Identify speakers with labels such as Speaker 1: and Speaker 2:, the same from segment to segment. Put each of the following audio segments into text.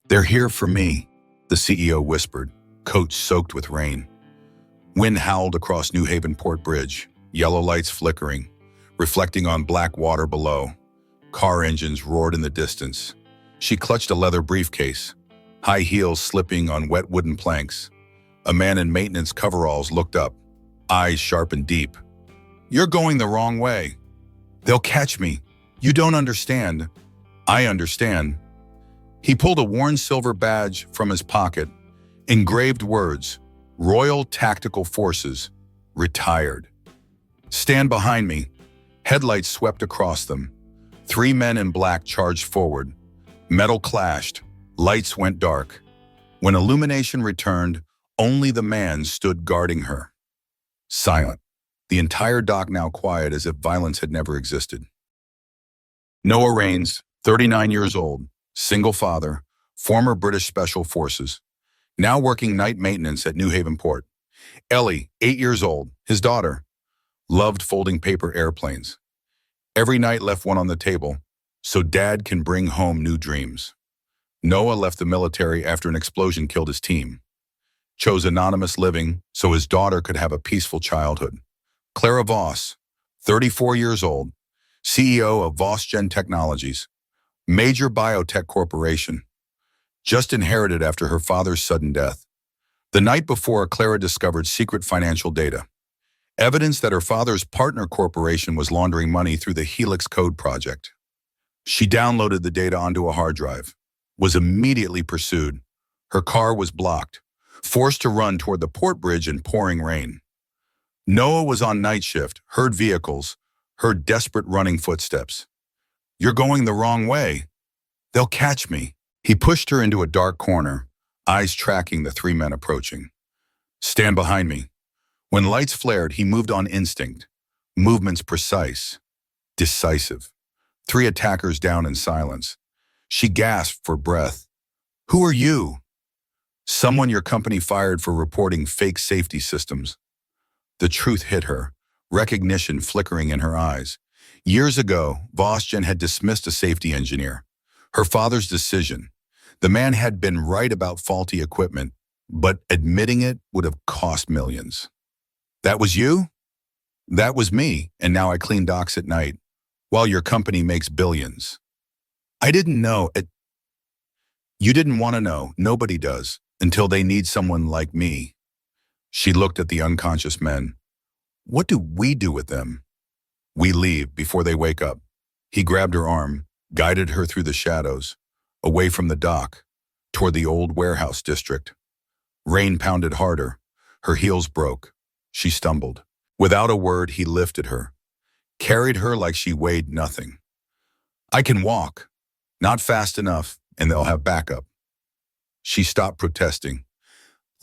Speaker 1: They're here for me, the CEO whispered, coat soaked with rain. Wind howled across New Haven Port Bridge, yellow lights flickering, reflecting on black water below. Car engines roared in the distance. She clutched a leather briefcase, high heels slipping on wet wooden planks. A man in maintenance coveralls looked up, eyes sharp and deep. "You're going the wrong way. They'll catch me. You don't understand." "I understand." He pulled a worn silver badge from his pocket, engraved words, Royal Tactical Forces, retired. "Stand behind me." Headlights swept across them. 3 men in black charged forward. Metal clashed. Lights went dark. When illumination returned, only the man stood guarding her. Silent. The entire dock now quiet as if violence had never existed. Noah Raines, 39 years old, single father, former British Special Forces, now working night maintenance at New Haven Port. Ellie, 8 years old, his daughter, loved folding paper airplanes. Every night left one on the table, so Dad can bring home new dreams. Noah left the military after an explosion killed his team. Chose anonymous living so his daughter could have a peaceful childhood. Clara Voss, 34 years old, CEO of VossGen Technologies, major biotech corporation, just inherited after her father's sudden death. The night before, Clara discovered secret financial data, evidence that her father's partner corporation was laundering money through the Helix Code project. She downloaded the data onto a hard drive, was immediately pursued. Her car was blocked, forced to run toward the port bridge in pouring rain. Noah was on night shift, heard vehicles, heard desperate running footsteps. "You're going the wrong way. They'll catch me." He pushed her into a dark corner, eyes tracking the 3 men approaching. "Stand behind me." When lights flared, he moved on instinct, movements precise, decisive. 3 attackers down in silence. She gasped for breath. "Who are you?" "Someone your company fired for reporting fake safety systems." The truth hit her, recognition flickering in her eyes. Years ago, VossGen had dismissed a safety engineer. Her father's decision. The man had been right about faulty equipment, but admitting it would have cost millions. "That was you?" "That was me, and now I clean docks at night, while your company makes billions." "I didn't know it." "You didn't want to know. Nobody does, until they need someone like me." She looked at the unconscious men. "What do we do with them?" "We leave before they wake up." He grabbed her arm, guided her through the shadows, away from the dock, toward the old warehouse district. Rain pounded harder. Her heels broke. She stumbled. Without a word, he lifted her, carried her like she weighed nothing. "I can walk. Not fast enough, and they'll have backup." She stopped protesting.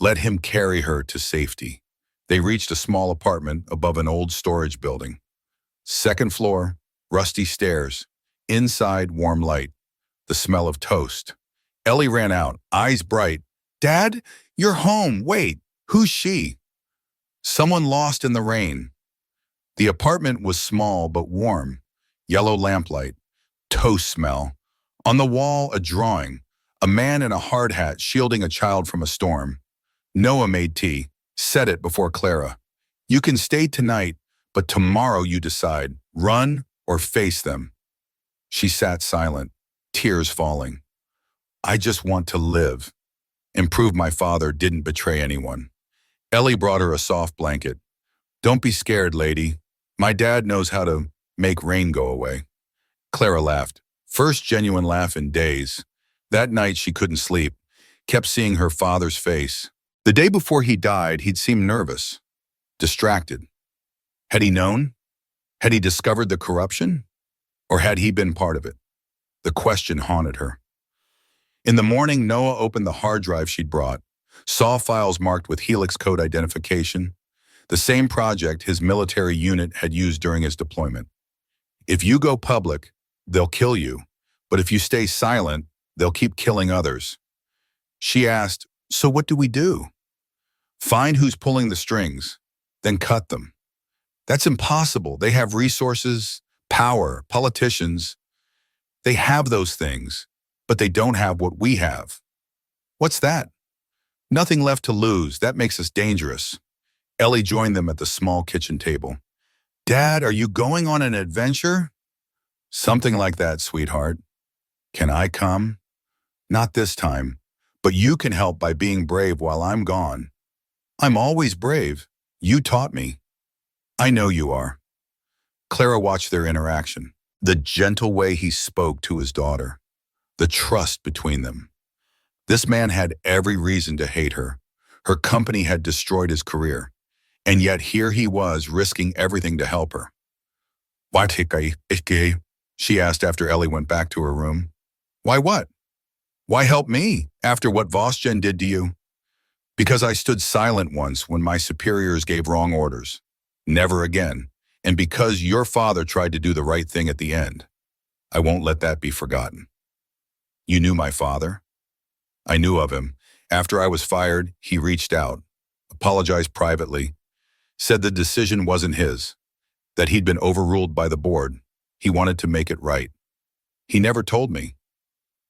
Speaker 1: Let him carry her to safety. They reached a small apartment above an old storage building. 2nd floor, rusty stairs. Inside, warm light. The smell of toast. Ellie ran out, eyes bright. "Dad, you're home. Wait, who's she?" "Someone lost in the rain." The apartment was small but warm. Yellow lamplight. Toast smell. On the wall, a drawing. A man in a hard hat shielding a child from a storm. Noah made tea, set it before Clara. "You can stay tonight, but tomorrow you decide, run or face them." She sat silent, tears falling. "I just want to live." And prove my father didn't betray anyone. Ellie brought her a soft blanket. "Don't be scared, lady. My dad knows how to make rain go away." Clara laughed. First genuine laugh in days. That night she couldn't sleep, kept seeing her father's face. The day before he died, he'd seemed nervous, distracted. Had he known? Had he discovered the corruption? Or had he been part of it? The question haunted her. In the morning, Noah opened the hard drive she'd brought, saw files marked with Helix Code identification, the same project his military unit had used during his deployment. "If you go public, they'll kill you, but if you stay silent, they'll keep killing others." She asked, "So what do we do?" "Find who's pulling the strings, then cut them." "That's impossible. They have resources, power, politicians. They have those things, but they don't have what we have." What's that? Nothing left to lose. That makes us dangerous. Ellie joined them at the small kitchen table. Dad, are you going on an adventure? Something like that, sweetheart. Can I come? Not this time. But you can help by being brave while I'm gone. I'm always brave. You taught me. I know you are. Clara watched their interaction. The gentle way he spoke to his daughter. The trust between them. This man had every reason to hate her. Her company had destroyed his career. And yet here he was risking everything to help her. Why take she asked after Ellie went back to her room. Why what? Why help me after what Vosgen did to you? Because I stood silent once when my superiors gave wrong orders. Never again. And because your father tried to do the right thing at the end. I won't let that be forgotten. You knew my father? I knew of him. After I was fired, he reached out, apologized privately, said the decision wasn't his, that he'd been overruled by the board. He wanted to make it right. He never told me.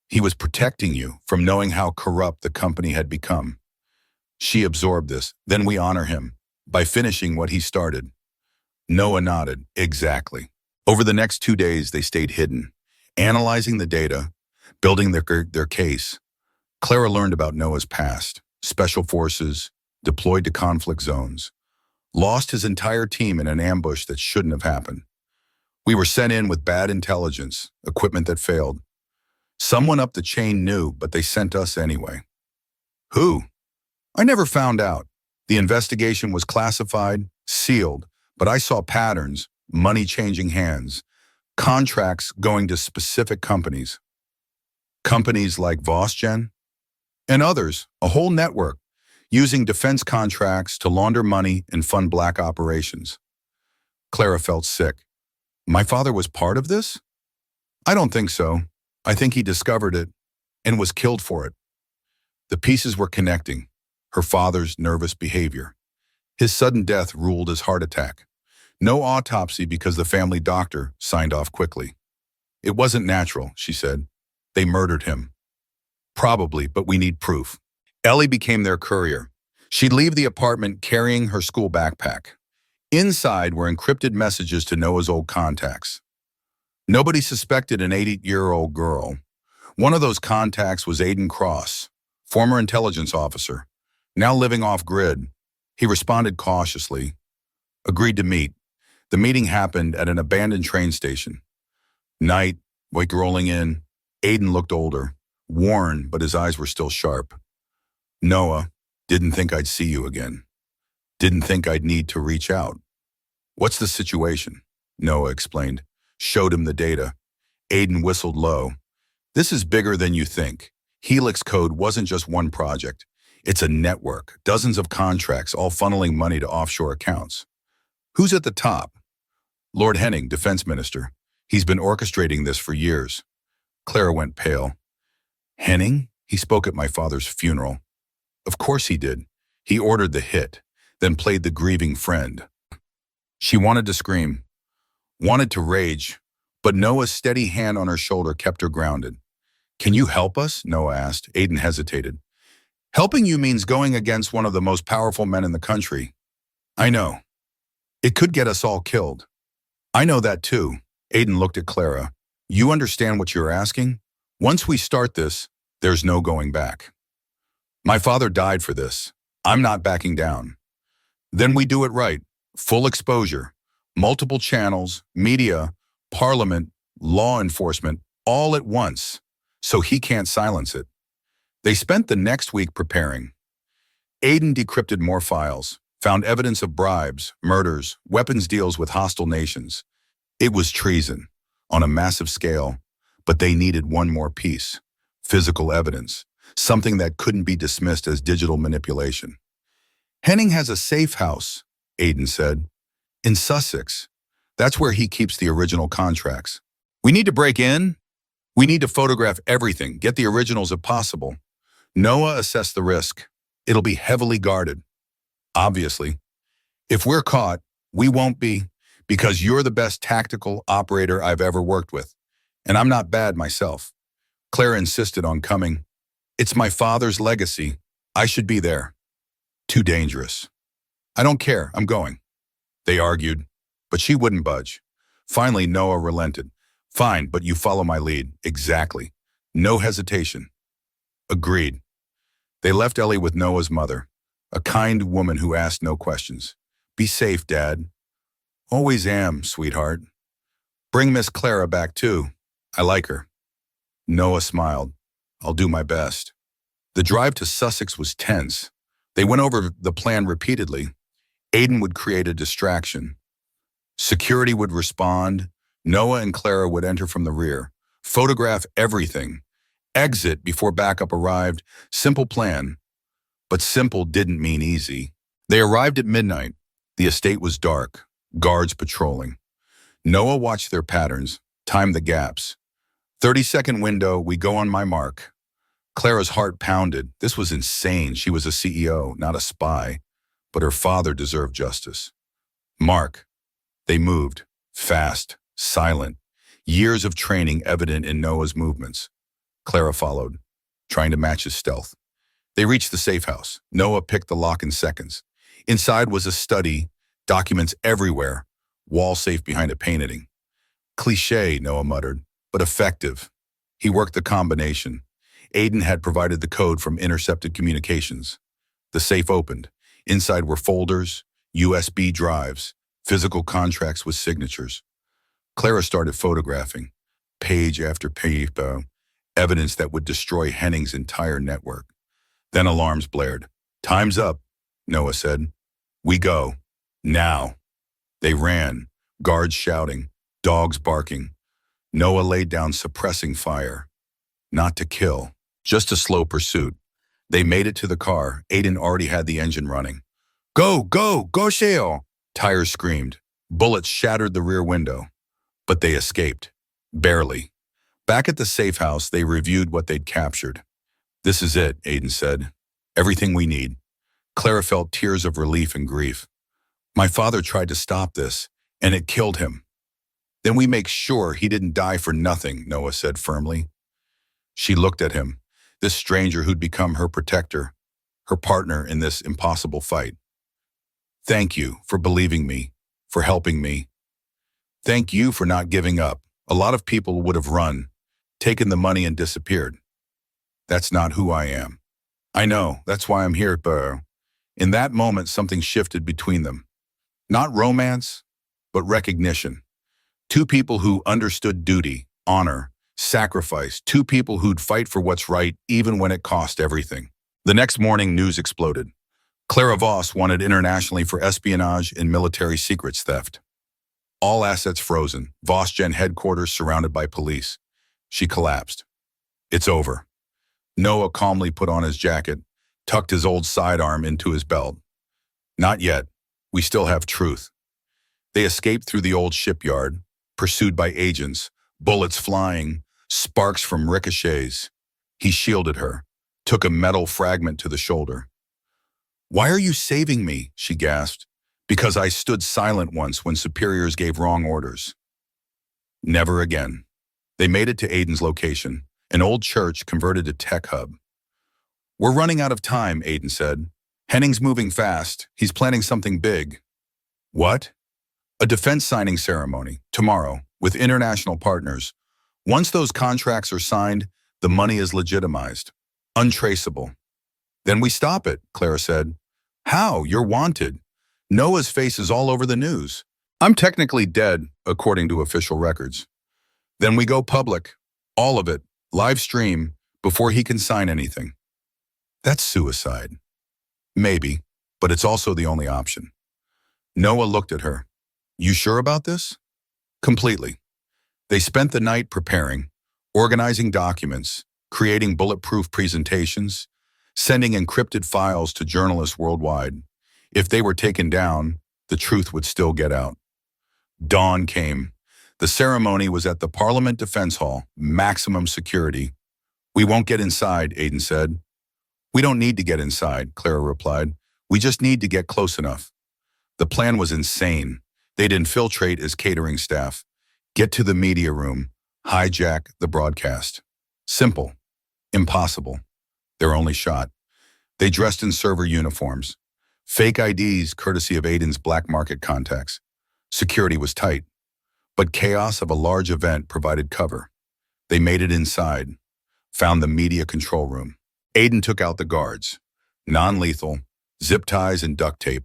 Speaker 1: He was protecting you from knowing how corrupt the company had become. She absorbed this. Then we honor him by finishing what he started. Noah nodded. Exactly. Over the next 2 days, they stayed hidden, analyzing the data, building their case. Clara learned about Noah's past, special forces, deployed to conflict zones, lost his entire team in an ambush that shouldn't have happened. We were sent in with bad intelligence, equipment that failed. Someone up the chain knew, but they sent us anyway. Who? I never found out. The investigation was classified, sealed, but I saw patterns, money changing hands, contracts going to specific companies. Companies like Vosgen and others, a whole network, using defense contracts to launder money and fund black operations. Clara felt sick. My father was part of this? I don't think so. I think he discovered it and was killed for it. The pieces were connecting. Her father's nervous behavior. His sudden death ruled as heart attack. No autopsy because the family doctor signed off quickly. It wasn't natural, she said. They murdered him. Probably, but we need proof. Ellie became their courier. She'd leave the apartment carrying her school backpack. Inside were encrypted messages to Noah's old contacts. Nobody suspected an 80-year-old girl. One of those contacts was Aiden Cross, former intelligence officer, now living off-grid. He responded cautiously, agreed to meet. The meeting happened at an abandoned train station. Night, wake rolling in. Aiden looked older, worn, but his eyes were still sharp. Noah, didn't think I'd see you again. Didn't think I'd need to reach out. What's the situation? Noah explained. Showed him the data. Aiden whistled low. This is bigger than you think. Helix Code wasn't just one project. It's a network, dozens of contracts, all funneling money to offshore accounts. Who's at the top? Lord Henning, defense minister. He's been orchestrating this for years. Clara went pale. Henning? He spoke at my father's funeral. Of course he did. He ordered the hit, then played the grieving friend. She wanted to scream, wanted to rage, but Noah's steady hand on her shoulder kept her grounded. Can you help us? Noah asked. Aiden hesitated. Helping you means going against one of the most powerful men in the country. I know. It could get us all killed. I know that too. Aiden looked at Clara. You understand what you're asking? Once we start this, there's no going back. My father died for this. I'm not backing down. Then we do it right. Full exposure. Multiple channels, media, parliament, law enforcement, all at once. So he can't silence it. They spent the next week preparing. Aiden decrypted more files, found evidence of bribes, murders, weapons deals with hostile nations. It was treason, on a massive scale, but they needed one more piece, physical evidence, something that couldn't be dismissed as digital manipulation. Henning has a safe house, Aiden said, in Sussex. That's where he keeps the original contracts. We need to break in. We need to photograph everything, get the originals if possible. Noah assessed the risk. It'll be heavily guarded. Obviously. If we're caught, we won't be, because you're the best tactical operator I've ever worked with. And I'm not bad myself. Clara insisted on coming. It's my father's legacy. I should be there. Too dangerous. I don't care. I'm going. They argued, but she wouldn't budge. Finally, Noah relented. Fine, but you follow my lead. Exactly. No hesitation. Agreed. They left Ellie with Noah's mother, a kind woman who asked no questions. Be safe, Dad. Always am, sweetheart. Bring Miss Clara back too. I like her. Noah smiled. I'll do my best. The drive to Sussex was tense. They went over the plan repeatedly. Aiden would create a distraction. Security would respond. Noah and Clara would enter from the rear. Photograph everything. Exit before backup arrived. Simple plan. But simple didn't mean easy. They arrived at midnight. The estate was dark. Guards patrolling. Noah watched their patterns, timed the gaps. 30-second window, we go on my mark. Clara's heart pounded. This was insane. She was a CEO, not a spy. But her father deserved justice. Mark. They moved. Fast. Silent. Years of training evident in Noah's movements. Clara followed, trying to match his stealth. They reached the safe house. Noah picked the lock in seconds. Inside was a study, documents everywhere, wall safe behind a painting. Cliché, Noah muttered, but effective. He worked the combination. Aiden had provided the code from intercepted communications. The safe opened. Inside were folders, USB drives, physical contracts with signatures. Clara started photographing, page after page, evidence that would destroy Henning's entire network. Then alarms blared. Time's up, Noah said. We go. Now. They ran, guards shouting, dogs barking. Noah laid down suppressing fire. Not to kill, just a slow pursuit. They made it to the car. Aiden already had the engine running. Go, go, go, Shale! Tires screamed. Bullets shattered the rear window. But they escaped. Barely. Back at the safe house, they reviewed what they'd captured. This is it, Aiden said. Everything we need. Clara felt tears of relief and grief. My father tried to stop this, and it killed him. Then we make sure he didn't die for nothing, Noah said firmly. She looked at him, this stranger who'd become her protector, her partner in this impossible fight. Thank you for believing me, for helping me. Thank you for not giving up. A lot of people would have run, taken the money and disappeared. That's not who I am. I know, that's why I'm here, but in that moment, something shifted between them. Not romance, but recognition. Two people who understood duty, honor, sacrifice. Two people who'd fight for what's right, even when it cost everything. The next morning, news exploded. Clara Voss wanted internationally for espionage and military secrets theft. All assets frozen, VossGen headquarters surrounded by police. She collapsed. It's over. Noah calmly put on his jacket, tucked his old sidearm into his belt. Not yet. We still have truth. They escaped through the old shipyard, pursued by agents, bullets flying, sparks from ricochets. He shielded her, took a metal fragment to the shoulder. Why are you saving me? She gasped. Because I stood silent once when superiors gave wrong orders. Never again. They made it to Aiden's location, an old church converted to tech hub. We're running out of time, Aiden said. Henning's moving fast. He's planning something big. What? A defense signing ceremony, tomorrow, with international partners. Once those contracts are signed, the money is legitimized. Untraceable. Then we stop it, Clara said. How? You're wanted. Noah's face is all over the news. I'm technically dead, according to official records. Then we go public. All of it. Live stream, before he can sign anything. That's suicide. Maybe, but it's also the only option. Noah looked at her. You sure about this? Completely. They spent the night preparing, organizing documents, creating bulletproof presentations, sending encrypted files to journalists worldwide. If they were taken down, the truth would still get out. Dawn came. The ceremony was at the Parliament Defense Hall, maximum security. We won't get inside, Aiden said. We don't need to get inside, Clara replied. We just need to get close enough. The plan was insane. They'd infiltrate as catering staff, get to the media room, hijack the broadcast. Simple. Impossible. their only shot. They dressed in server uniforms. Fake IDs courtesy of Aiden's black market contacts. Security was tight, but chaos of a large event provided cover. They made it inside, found the media control room. Aiden took out the guards. Non-lethal, zip ties and duct tape.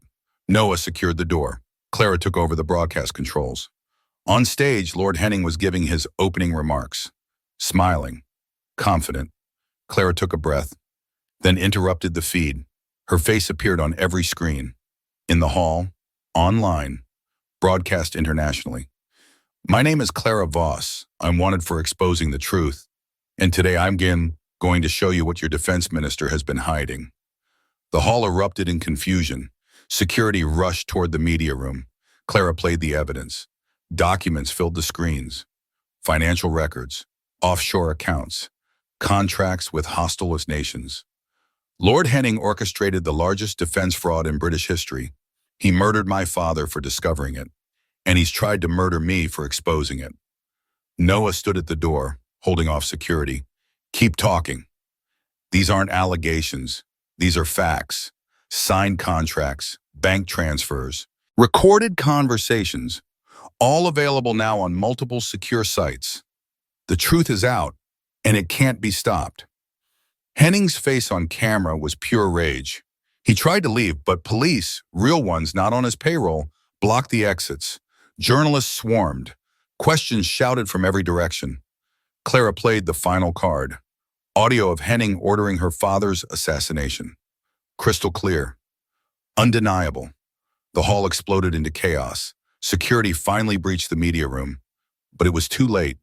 Speaker 1: Noah secured the door. Clara took over the broadcast controls. On stage, Lord Henning was giving his opening remarks. Smiling, confident, Clara took a breath, then interrupted the feed. Her face appeared on every screen. In the hall, online, broadcast internationally. My name is Clara Voss. I'm wanted for exposing the truth. And today I'm going to show you what your defense minister has been hiding. The hall erupted in confusion. Security rushed toward the media room. Clara played the evidence. Documents filled the screens. Financial records, offshore accounts, contracts with hostile nations. Lord Henning orchestrated the largest defense fraud in British history. He murdered my father for discovering it, and he's tried to murder me for exposing it. Noah stood at the door, holding off security. Keep talking. These aren't allegations. These are facts. Signed contracts, bank transfers, recorded conversations, all available now on multiple secure sites. The truth is out, and it can't be stopped. Henning's face on camera was pure rage. He tried to leave, but police, real ones not on his payroll, blocked the exits. Journalists swarmed. Questions shouted from every direction. Clara played the final card. Audio of Henning ordering her father's assassination. Crystal clear. Undeniable. The hall exploded into chaos. Security finally breached the media room. But it was too late.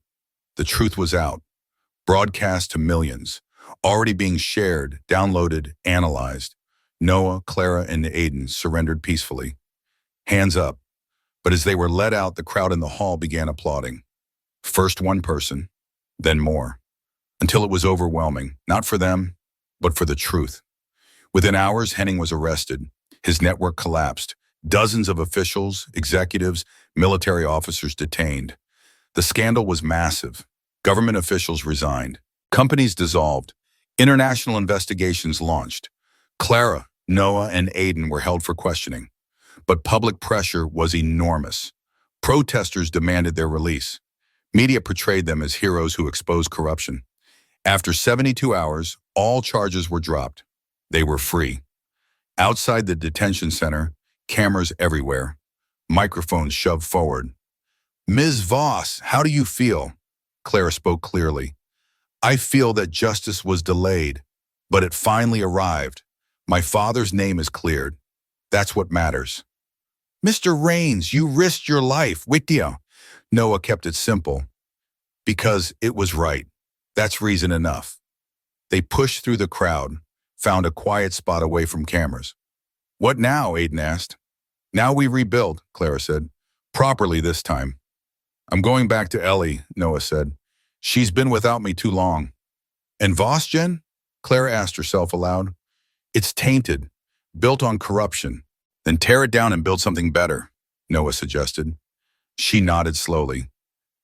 Speaker 1: The truth was out. Broadcast to millions. Already being shared, downloaded, analyzed. Noah, Clara, and Aiden surrendered peacefully. Hands up. But as they were let out, the crowd in the hall began applauding. First one person, then more. Until it was overwhelming, not for them, but for the truth. Within hours, Henning was arrested. His network collapsed. Dozens of officials, executives, military officers detained. The scandal was massive. Government officials resigned. Companies dissolved. International investigations launched. Clara, Noah, and Aiden were held for questioning. But public pressure was enormous. Protesters demanded their release. Media portrayed them as heroes who exposed corruption. After 72 hours, all charges were dropped. They were free. Outside the detention center, cameras everywhere. Microphones shoved forward. Ms. Voss, how do you feel? Clara spoke clearly. I feel that justice was delayed, but it finally arrived. My father's name is cleared. That's what matters. Mr. Rains, you risked your life, Wittia. Noah kept it simple. Because it was right. That's reason enough. They pushed through the crowd, found a quiet spot away from cameras. What now? Aiden asked. Now we rebuild, Clara said. Properly this time. I'm going back to Ellie, Noah said. She's been without me too long. And Voss, Jen? Clara asked herself aloud. It's tainted, built on corruption. Then tear it down and build something better, Noah suggested. She nodded slowly.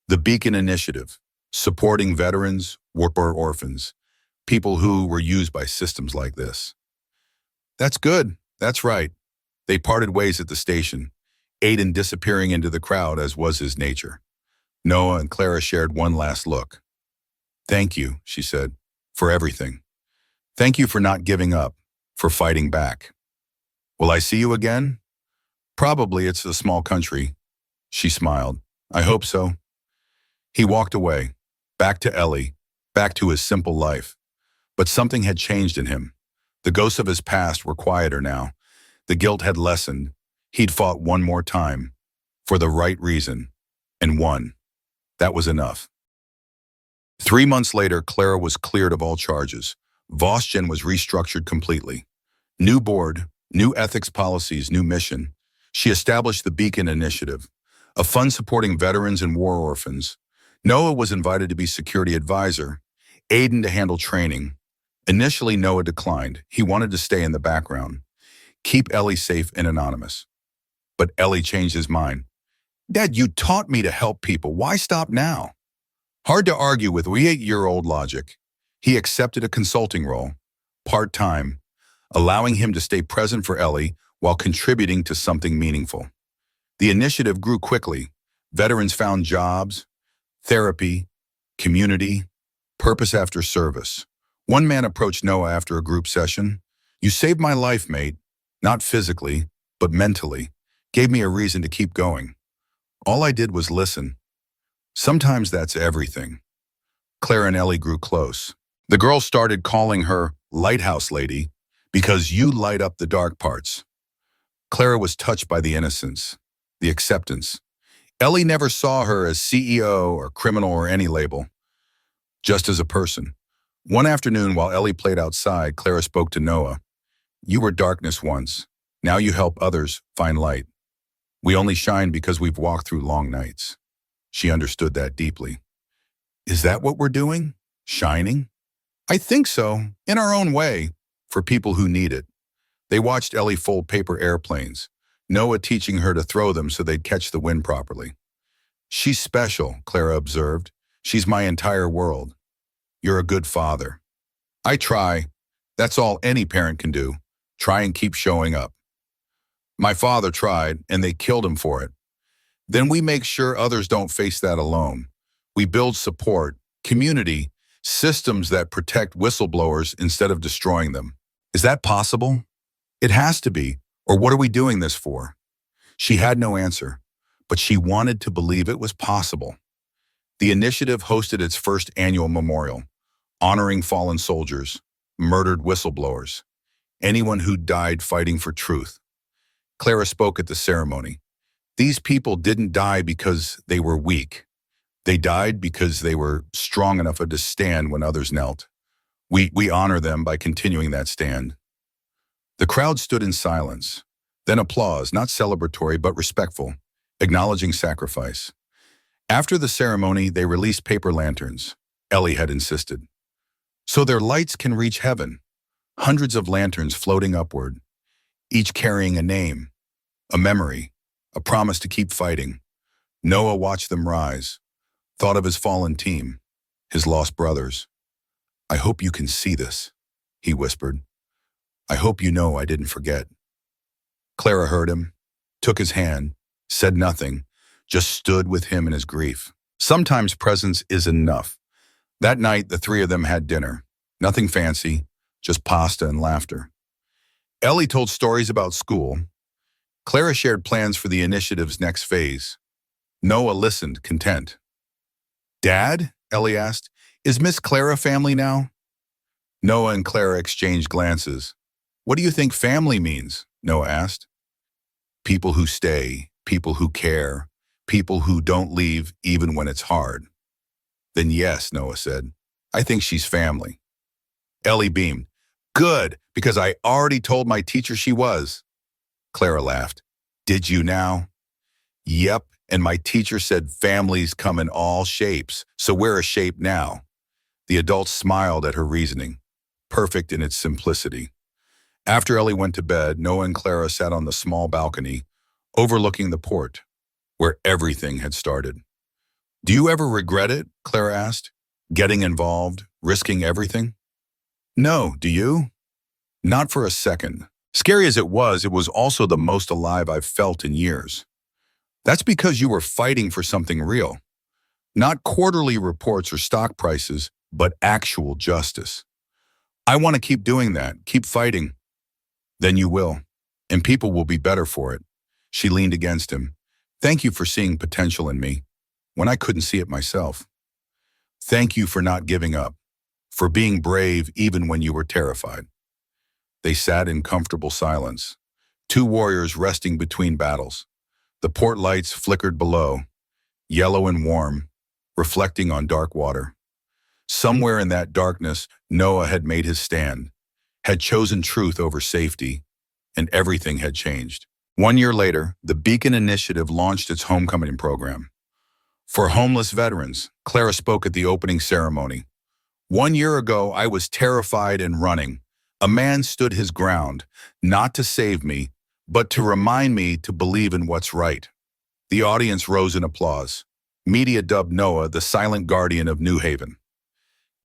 Speaker 1: The Beacon Initiative, supporting veterans, war orphans, people who were used by systems like this. That's good. That's right. They parted ways at the station, Aiden disappearing into the crowd as was his nature. Noah and Clara shared one last look. Thank you, she said, for everything. Thank you for not giving up, for fighting back. Will I see you again? Probably. It's a small country. She smiled. I hope so. He walked away, back to Ellie, back to his simple life. But something had changed in him. The ghosts of his past were quieter now. The guilt had lessened. He'd fought one more time, for the right reason, and won. That was enough. 3 months later, Clara was cleared of all charges. Vosgen was restructured completely. New board, new ethics policies, new mission. She established the Beacon Initiative, a fund supporting veterans and war orphans. Noah was invited to be security advisor, Aiden to handle training. Initially, Noah declined. He wanted to stay in the background, keep Ellie safe and anonymous. But Ellie changed his mind. Dad, you taught me to help people. Why stop now? Hard to argue with 8-year-old logic. He accepted a consulting role. part-time, allowing him to stay present for Ellie while contributing to something meaningful. The initiative grew quickly. Veterans found jobs, therapy, community, purpose after service. One man approached Noah after a group session. "You saved my life, mate. Not physically, but mentally. Gave me a reason to keep going. All I did was listen." Sometimes that's everything. Clara and Ellie grew close. The girl started calling her Lighthouse Lady because you light up the dark parts. Clara was touched by the innocence, the acceptance. Ellie never saw her as CEO or criminal or any label, just as a person. One afternoon while Ellie played outside, Clara spoke to Noah. "You were darkness once. Now you help others find light. We only shine because we've walked through long nights." She understood that deeply. Is that what we're doing? Shining? I think so, in our own way, for people who need it. They watched Ellie fold paper airplanes, Noah teaching her to throw them so they'd catch the wind properly. "She's special," Clara observed. "She's my entire world." "You're a good father." "I try. That's all any parent can do. Try and keep showing up." "My father tried, and they killed him for it." Then we make sure others don't face that alone. We build support, community, systems that protect whistleblowers instead of destroying them. Is that possible? It has to be, or what are we doing this for? She had no answer, but she wanted to believe it was possible. The initiative hosted its first annual memorial, honoring fallen soldiers, murdered whistleblowers, anyone who died fighting for truth. Clara spoke at the ceremony. These people didn't die because they were weak. They died because they were strong enough to stand when others knelt. We honor them by continuing that stand. The crowd stood in silence, then applause, not celebratory but respectful, acknowledging sacrifice. After the ceremony, they released paper lanterns. Ellie had insisted. So their lights can reach heaven. Hundreds of lanterns floating upward, each carrying a name, a memory, a promise to keep fighting. Noah watched them rise, thought of his fallen team, his lost brothers. "I hope you can see this," he whispered. "I hope you know I didn't forget." Clara heard him, took his hand, said nothing, just stood with him in his grief. Sometimes presence is enough. That night, the three of them had dinner. Nothing fancy, just pasta and laughter. Ellie told stories about school. Clara shared plans for the initiative's next phase. Noah listened, content. "Dad?" Ellie asked. "Is Miss Clara family now?" Noah and Clara exchanged glances. "What do you think family means?" Noah asked. "People who stay, people who care, people who don't leave even when it's hard." "Then yes," Noah said. "I think she's family." Ellie beamed. "Good, because I already told my teacher she was." Clara laughed. "Did you now?" "Yep, and my teacher said families come in all shapes, so we're a shape now." The adults smiled at her reasoning, perfect in its simplicity. After Ellie went to bed, Noah and Clara sat on the small balcony, overlooking the port, where everything had started. "Do you ever regret it?" Clara asked. "Getting involved, risking everything?" "No, do you?" "Not for a second. Scary as it was also the most alive I've felt in years." "That's because you were fighting for something real. Not quarterly reports or stock prices, but actual justice." "I want to keep doing that, keep fighting." "Then you will, and people will be better for it." She leaned against him. "Thank you for seeing potential in me, when I couldn't see it myself. Thank you for not giving up, for being brave even when you were terrified." They sat in comfortable silence, two warriors resting between battles. The port lights flickered below, yellow and warm, reflecting on dark water. Somewhere in that darkness, Noah had made his stand, had chosen truth over safety, and everything had changed. 1 year later, the Beacon Initiative launched its homecoming program. For homeless veterans, Clara spoke at the opening ceremony. "1 year ago, I was terrified and running. A man stood his ground, not to save me, but to remind me to believe in what's right." The audience rose in applause. Media dubbed Noah the silent guardian of New Haven.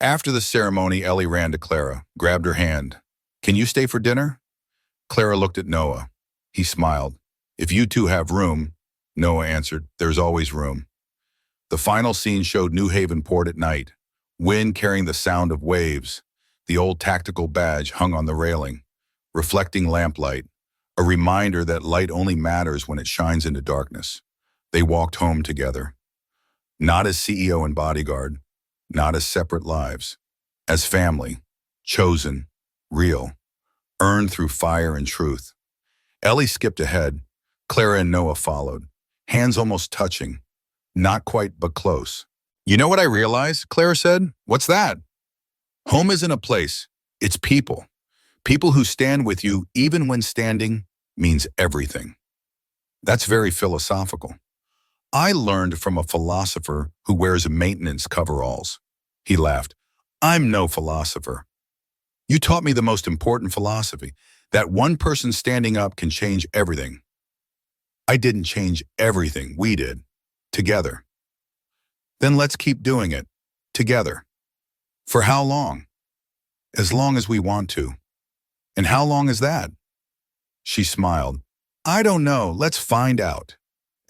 Speaker 1: After the ceremony, Ellie ran to Clara, grabbed her hand. Can you stay for dinner? Clara looked at Noah. He smiled. If you two have room, Noah answered, there's always room. The final scene showed New Haven port at night, wind carrying the sound of waves, the old tactical badge hung on the railing, reflecting lamplight, a reminder that light only matters when it shines into darkness. They walked home together, not as CEO and bodyguard, not as separate lives, as family, chosen, real, earned through fire and truth. Ellie skipped ahead. Clara and Noah followed, hands almost touching, not quite but close. You know what I realized? Clara said. What's that? Home isn't a place, it's people. People who stand with you even when standing means everything. That's very philosophical. I learned from a philosopher who wears maintenance coveralls. He laughed. I'm no philosopher. You taught me the most important philosophy, that one person standing up can change everything. I didn't change everything, we did, together. Then let's keep doing it, together. For how long? As long as we want to. And how long is that? She smiled. I don't know, let's find out.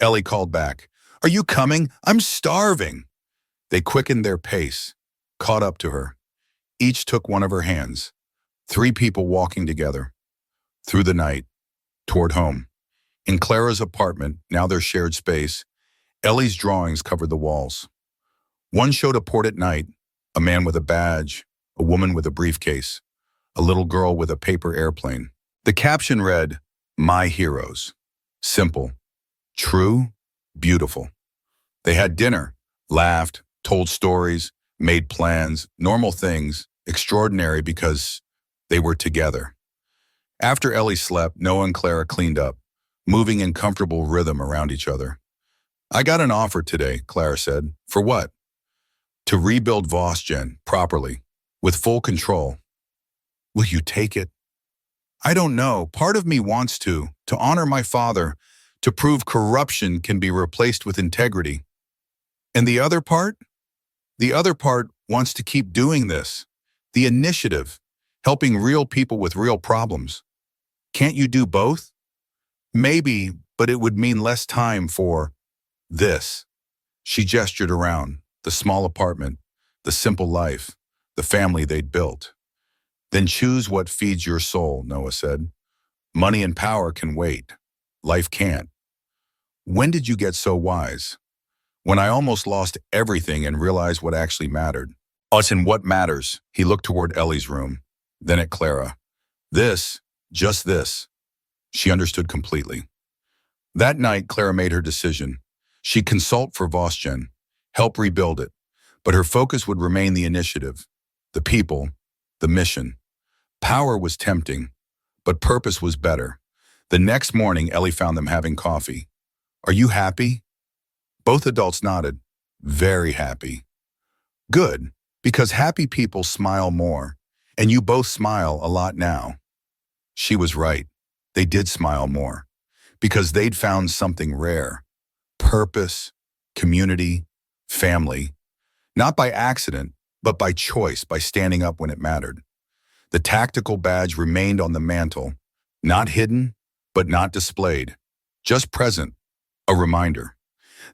Speaker 1: Ellie called back. Are you coming? I'm starving. They quickened their pace, caught up to her. Each took one of her hands. 3 people walking together. Through the night, toward home. In Clara's apartment, now their shared space, Ellie's drawings covered the walls. One showed a port at night, a man with a badge, a woman with a briefcase, a little girl with a paper airplane. The caption read, My Heroes. Simple, true, beautiful. They had dinner, laughed, told stories, made plans, normal things, extraordinary because they were together. After Ellie slept, Noah and Clara cleaned up, moving in comfortable rhythm around each other. I got an offer today, Clara said. For what? To rebuild Vosgen properly, with full control. Will you take it? I don't know. Part of me wants to honor my father, to prove corruption can be replaced with integrity. And the other part? The other part wants to keep doing this. The initiative, helping real people with real problems. Can't you do both? Maybe, but it would mean less time for this. She gestured around, the small apartment, the simple life, the family they'd built. Then choose what feeds your soul, Noah said. Money and power can wait. Life can't. When did you get so wise? When I almost lost everything and realized what actually mattered. Us and what matters. He looked toward Ellie's room, then at Clara. This, just this. She understood completely. That night, Clara made her decision. She'd consult for Vosgen, help rebuild it, but her focus would remain the initiative, the people, the mission. Power was tempting, but purpose was better. The next morning, Ellie found them having coffee. Are you happy? Both adults nodded. Very happy. Good, because happy people smile more, and you both smile a lot now. She was right. They did smile more, because they'd found something rare. Purpose, community, family. Not by accident, but by choice, by standing up when it mattered. The tactical badge remained on the mantle, not hidden, but not displayed. Just present, a reminder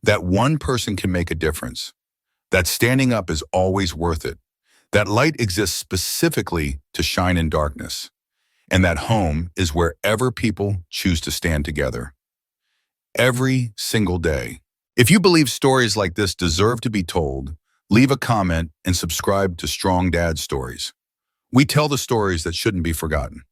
Speaker 1: that one person can make a difference, that standing up is always worth it, that light exists specifically to shine in darkness, and that home is wherever people choose to stand together. Every single day. If you believe stories like this deserve to be told, leave a comment and subscribe to Strong Dad Stories. We tell the stories that shouldn't be forgotten.